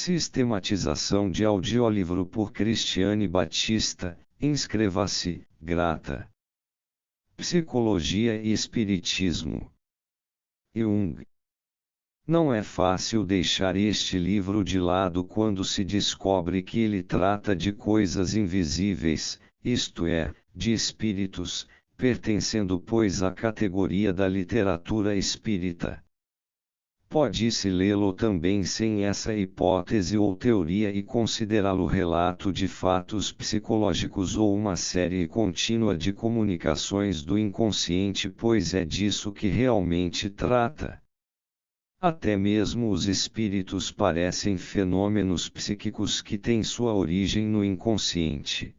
Sistematização de audiolivro por Cristiane Batista, inscreva-se, grata. Psicologia e Espiritismo. Jung. Não é fácil deixar este livro de lado quando se descobre que ele trata de coisas invisíveis, isto é, de espíritos, pertencendo pois à categoria da literatura espírita. Pode-se lê-lo também sem essa hipótese ou teoria e considerá-lo relato de fatos psicológicos ou uma série contínua de comunicações do inconsciente, pois é disso que realmente trata. Até mesmo os espíritos parecem fenômenos psíquicos que têm sua origem no inconsciente.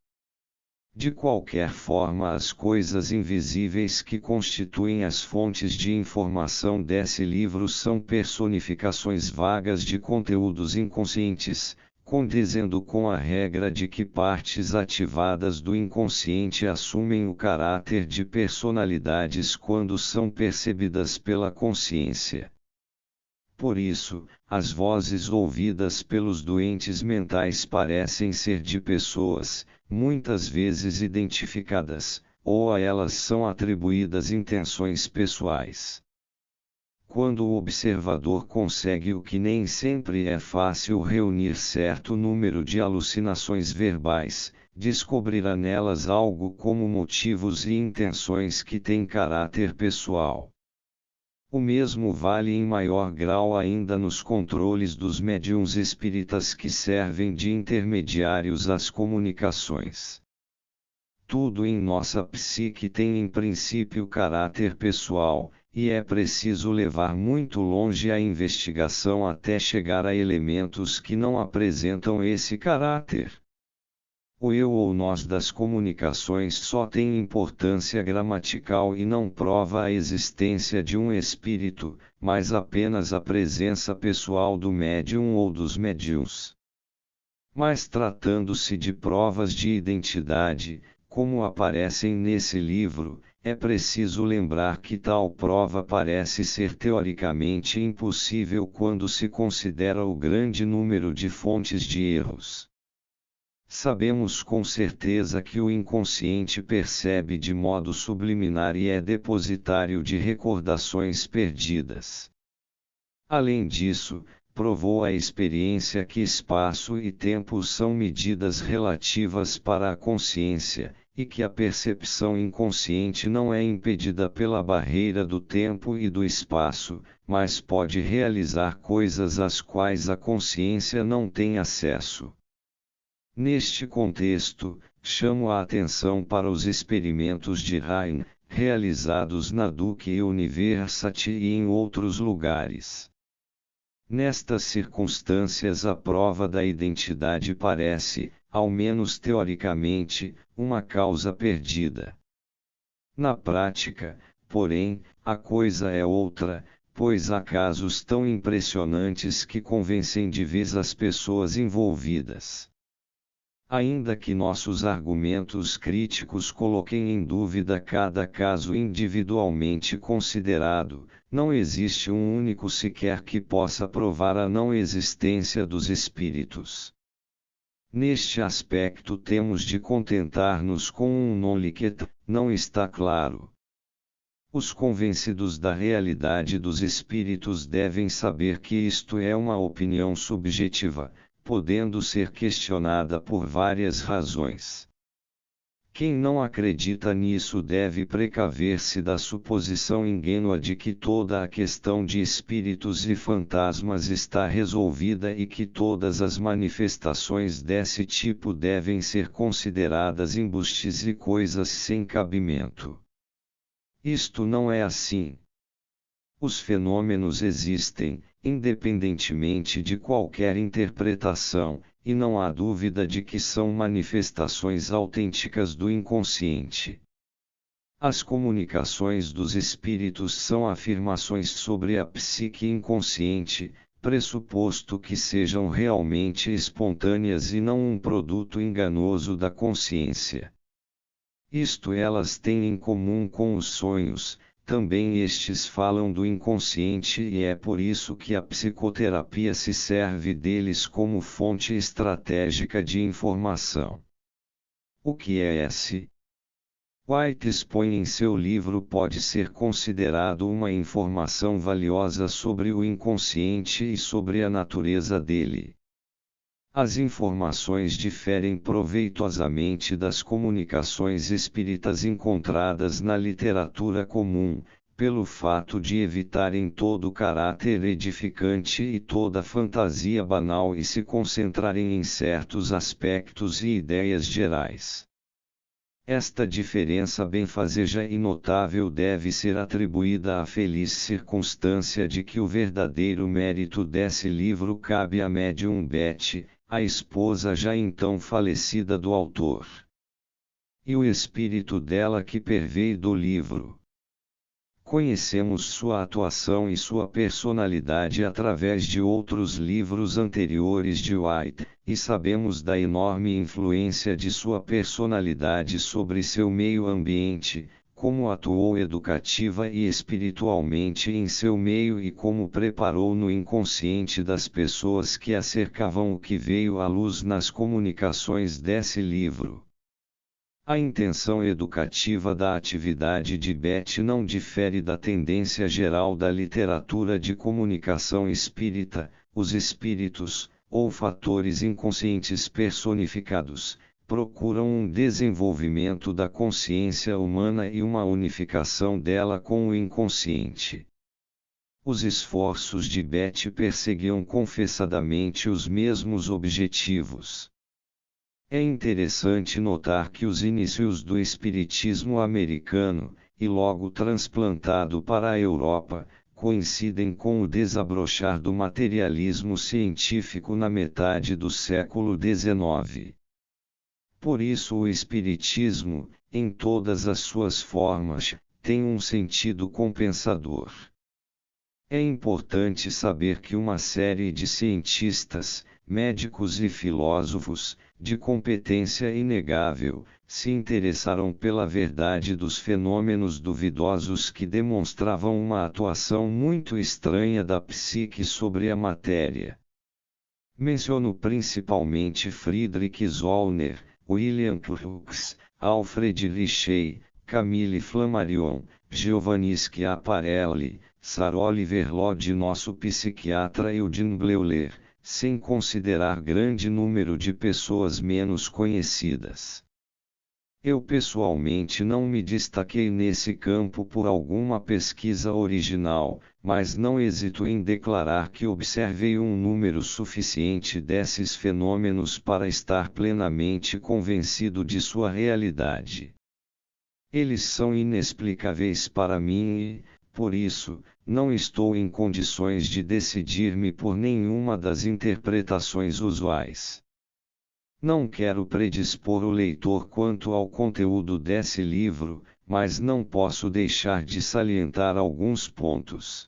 De qualquer forma, as coisas invisíveis que constituem as fontes de informação desse livro são personificações vagas de conteúdos inconscientes, condizendo com a regra de que partes ativadas do inconsciente assumem o caráter de personalidades quando são percebidas pela consciência. Por isso, as vozes ouvidas pelos doentes mentais parecem ser de pessoas, muitas vezes identificadas, ou a elas são atribuídas intenções pessoais. Quando o observador consegue o que nem sempre é fácil reunir certo número de alucinações verbais, descobrirá nelas algo como motivos e intenções que têm caráter pessoal. O mesmo vale em maior grau ainda nos controles dos médiuns espíritas que servem de intermediários às comunicações. Tudo em nossa psique tem em princípio caráter pessoal, e é preciso levar muito longe a investigação até chegar a elementos que não apresentam esse caráter. O eu ou nós das comunicações só tem importância gramatical e não prova a existência de um espírito, mas apenas a presença pessoal do médium ou dos médiuns. Mas tratando-se de provas de identidade, como aparecem nesse livro, é preciso lembrar que tal prova parece ser teoricamente impossível quando se considera o grande número de fontes de erros. Sabemos com certeza que o inconsciente percebe de modo subliminar e é depositário de recordações perdidas. Além disso, provou a experiência que espaço e tempo são medidas relativas para a consciência, e que a percepção inconsciente não é impedida pela barreira do tempo e do espaço, mas pode realizar coisas às quais a consciência não tem acesso. Neste contexto, chamo a atenção para os experimentos de Rhine, realizados na Duke University e em outros lugares. Nestas circunstâncias, a prova da identidade parece, ao menos teoricamente, uma causa perdida. Na prática, porém, a coisa é outra, pois há casos tão impressionantes que convencem de vez as pessoas envolvidas. Ainda que nossos argumentos críticos coloquem em dúvida cada caso individualmente considerado, não existe um único sequer que possa provar a não existência dos espíritos. Neste aspecto temos de contentar-nos com um non-liquet, não está claro. Os convencidos da realidade dos espíritos devem saber que isto é uma opinião subjetiva, podendo ser questionada por várias razões. Quem não acredita nisso deve precaver-se da suposição ingênua de que toda a questão de espíritos e fantasmas está resolvida e que todas as manifestações desse tipo devem ser consideradas embustes e coisas sem cabimento. Isto não é assim. Os fenômenos existem, independentemente de qualquer interpretação, e não há dúvida de que são manifestações autênticas do inconsciente. As comunicações dos espíritos são afirmações sobre a psique inconsciente, pressuposto que sejam realmente espontâneas e não um produto enganoso da consciência. Isto elas têm em comum com os sonhos, também estes falam do inconsciente e é por isso que a psicoterapia se serve deles como fonte estratégica de informação. O que é esse? White expõe em seu livro pode ser considerado uma informação valiosa sobre o inconsciente e sobre a natureza dele. As informações diferem proveitosamente das comunicações espíritas encontradas na literatura comum, pelo fato de evitarem todo o caráter edificante e toda fantasia banal e se concentrarem em certos aspectos e ideias gerais. Esta diferença benfazeja e notável deve ser atribuída à feliz circunstância de que o verdadeiro mérito desse livro cabe à médium Beth, a esposa já então falecida do autor. E o espírito dela que perveio do livro. Conhecemos sua atuação e sua personalidade através de outros livros anteriores de White, e sabemos da enorme influência de sua personalidade sobre seu meio ambiente, como atuou educativa e espiritualmente em seu meio e como preparou no inconsciente das pessoas que a cercavam o que veio à luz nas comunicações desse livro. A intenção educativa da atividade de Beth não difere da tendência geral da literatura de comunicação espírita, os espíritos, ou fatores inconscientes personificados, procuram um desenvolvimento da consciência humana e uma unificação dela com o inconsciente. Os esforços de Beth perseguiam confessadamente os mesmos objetivos. É interessante notar que os inícios do espiritismo americano, e logo transplantado para a Europa, coincidem com o desabrochar do materialismo científico na metade do século XIX. Por isso o espiritismo, em todas as suas formas, tem um sentido compensador. É importante saber que uma série de cientistas, médicos e filósofos, de competência inegável, se interessaram pela verdade dos fenômenos duvidosos que demonstravam uma atuação muito estranha da psique sobre a matéria. Menciono principalmente Friedrich Zollner, William Crookes, Alfred Richer, Camille Flammarion, Giovanni Schiaparelli, Sir Oliver Lodge e nosso psiquiatra Eugene Bleuler, sem considerar grande número de pessoas menos conhecidas. Eu pessoalmente não me destaquei nesse campo por alguma pesquisa original, mas não hesito em declarar que observei um número suficiente desses fenômenos para estar plenamente convencido de sua realidade. Eles são inexplicáveis para mim e, por isso, não estou em condições de decidir-me por nenhuma das interpretações usuais. Não quero predispor o leitor quanto ao conteúdo desse livro, mas não posso deixar de salientar alguns pontos.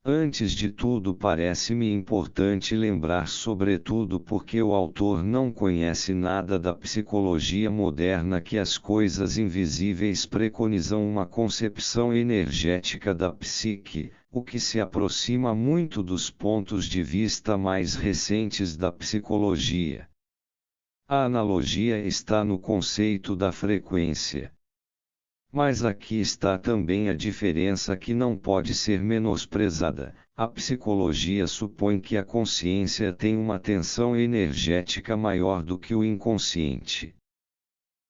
Antes de tudo, parece-me importante lembrar, sobretudo porque o autor não conhece nada da psicologia moderna, que as coisas invisíveis preconizam uma concepção energética da psique, o que se aproxima muito dos pontos de vista mais recentes da psicologia. A analogia está no conceito da frequência. Mas aqui está também a diferença que não pode ser menosprezada. A psicologia supõe que a consciência tem uma tensão energética maior do que o inconsciente.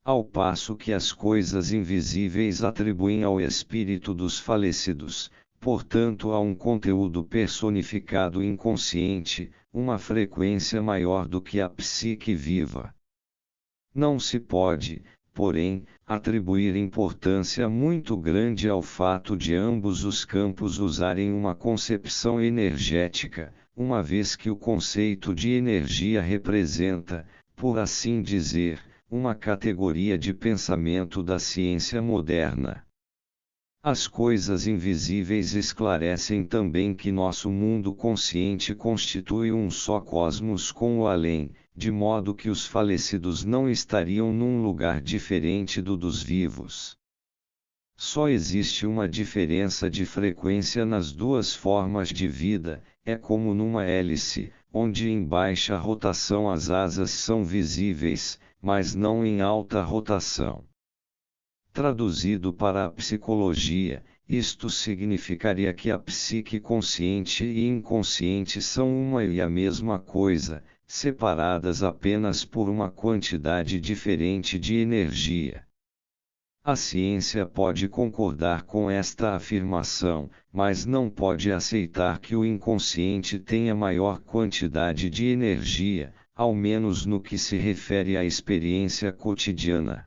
Ao passo que as coisas invisíveis atribuem ao espírito dos falecidos, portanto a um conteúdo personificado inconsciente, uma frequência maior do que a psique viva. Não se pode, porém, atribuir importância muito grande ao fato de ambos os campos usarem uma concepção energética, uma vez que o conceito de energia representa, por assim dizer, uma categoria de pensamento da ciência moderna. As coisas invisíveis esclarecem também que nosso mundo consciente constitui um só cosmos com o além, de modo que os falecidos não estariam num lugar diferente do dos vivos. Só existe uma diferença de frequência nas duas formas de vida, é como numa hélice, onde em baixa rotação as asas são visíveis, mas não em alta rotação. Traduzido para a psicologia, isto significaria que a psique consciente e inconsciente são uma e a mesma coisa, separadas apenas por uma quantidade diferente de energia. A ciência pode concordar com esta afirmação, mas não pode aceitar que o inconsciente tenha maior quantidade de energia, ao menos no que se refere à experiência cotidiana.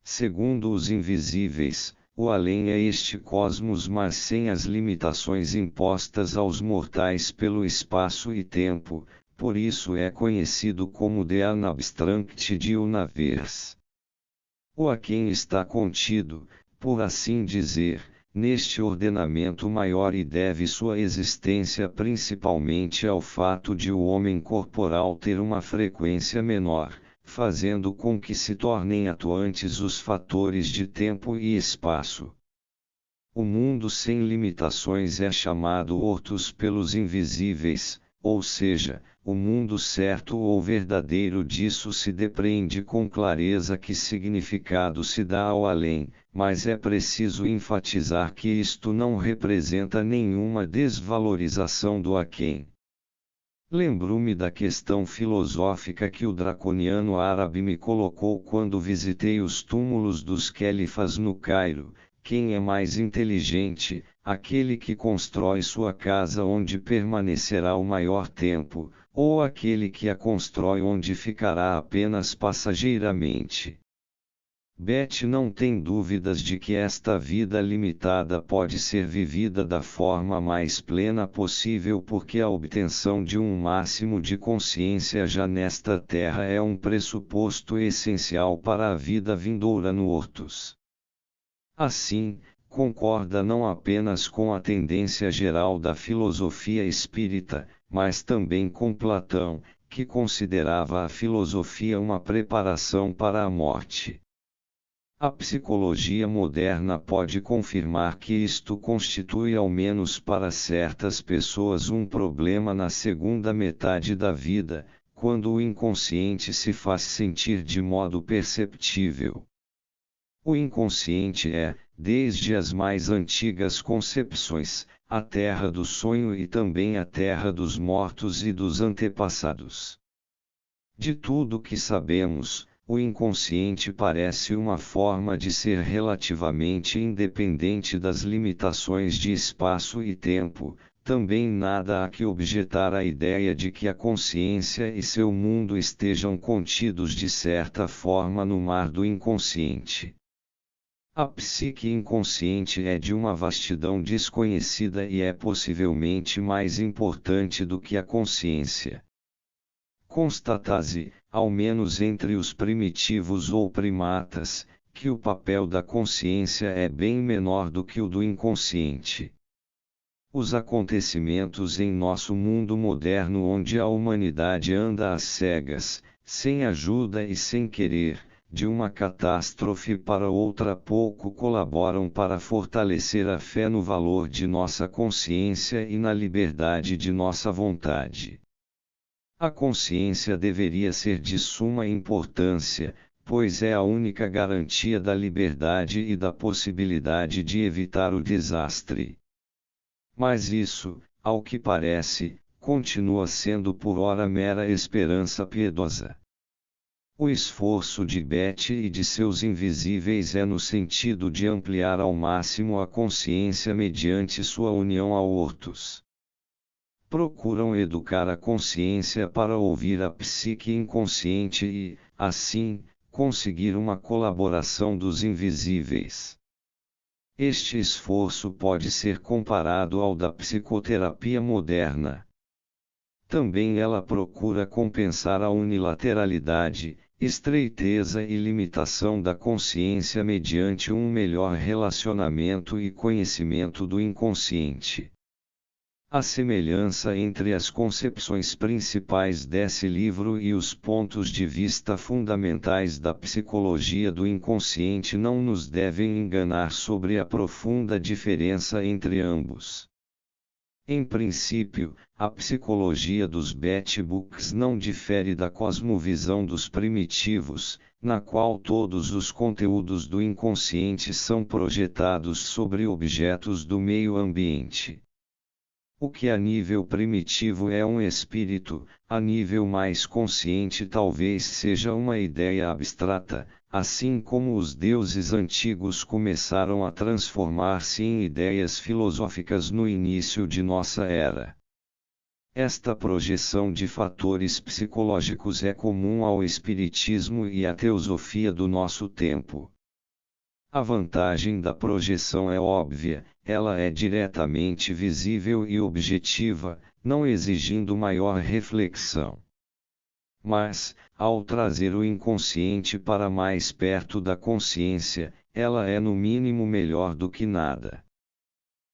Segundo os invisíveis, o além é este cosmos, mas sem as limitações impostas aos mortais pelo espaço e tempo, por isso é conhecido como the unabstracted universe. O aquém está contido, por assim dizer, neste ordenamento maior e deve sua existência principalmente ao fato de o homem corporal ter uma frequência menor, fazendo com que se tornem atuantes os fatores de tempo e espaço. O mundo sem limitações é chamado ortos pelos invisíveis, ou seja, o mundo certo ou verdadeiro. Disso se depreende com clareza que significado se dá ao além, mas é preciso enfatizar que isto não representa nenhuma desvalorização do aquém. Lembro-me da questão filosófica que o draconiano árabe me colocou quando visitei os túmulos dos califas no Cairo: quem é mais inteligente, aquele que constrói sua casa onde permanecerá o maior tempo, ou aquele que a constrói onde ficará apenas passageiramente? Beth não tem dúvidas de que esta vida limitada pode ser vivida da forma mais plena possível, porque a obtenção de um máximo de consciência já nesta terra é um pressuposto essencial para a vida vindoura no ortos. Assim, concorda não apenas com a tendência geral da filosofia espírita, mas também com Platão, que considerava a filosofia uma preparação para a morte. A psicologia moderna pode confirmar que isto constitui, ao menos para certas pessoas, um problema na segunda metade da vida, quando o inconsciente se faz sentir de modo perceptível. O inconsciente é, desde as mais antigas concepções, a terra do sonho e também a terra dos mortos e dos antepassados. De tudo que sabemos, o inconsciente parece uma forma de ser relativamente independente das limitações de espaço e tempo. Também nada há que objetar à ideia de que a consciência e seu mundo estejam contidos de certa forma no mar do inconsciente. A psique inconsciente é de uma vastidão desconhecida e é possivelmente mais importante do que a consciência. Constata-se, ao menos entre os primitivos ou primatas, que o papel da consciência é bem menor do que o do inconsciente. Os acontecimentos em nosso mundo moderno, onde a humanidade anda às cegas, sem ajuda e sem querer, de uma catástrofe para outra, pouco colaboram para fortalecer a fé no valor de nossa consciência e na liberdade de nossa vontade. A consciência deveria ser de suma importância, pois é a única garantia da liberdade e da possibilidade de evitar o desastre. Mas isso, ao que parece, continua sendo por ora mera esperança piedosa. O esforço de Beth e de seus invisíveis é no sentido de ampliar ao máximo a consciência mediante sua união ao ortos. Procuram educar a consciência para ouvir a psique inconsciente e, assim, conseguir uma colaboração dos invisíveis. Este esforço pode ser comparado ao da psicoterapia moderna. Também ela procura compensar a unilateralidade, estreiteza e limitação da consciência mediante um melhor relacionamento e conhecimento do inconsciente. A semelhança entre as concepções principais desse livro e os pontos de vista fundamentais da psicologia do inconsciente não nos devem enganar sobre a profunda diferença entre ambos. Em princípio, a psicologia dos Books não difere da cosmovisão dos primitivos, na qual todos os conteúdos do inconsciente são projetados sobre objetos do meio ambiente. O que a nível primitivo é um espírito, a nível mais consciente talvez seja uma ideia abstrata, assim como os deuses antigos começaram a transformar-se em ideias filosóficas no início de nossa era. Esta projeção de fatores psicológicos é comum ao espiritismo e à teosofia do nosso tempo. A vantagem da projeção é óbvia, ela é diretamente visível e objetiva, não exigindo maior reflexão. Mas, ao trazer o inconsciente para mais perto da consciência, ela é no mínimo melhor do que nada.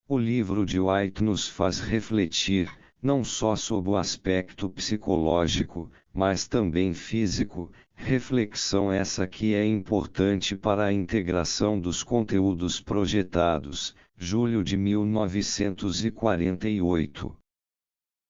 O livro de White nos faz refletir, não só sob o aspecto psicológico, mas também físico, reflexão essa que é importante para a integração dos conteúdos projetados, julho de 1948.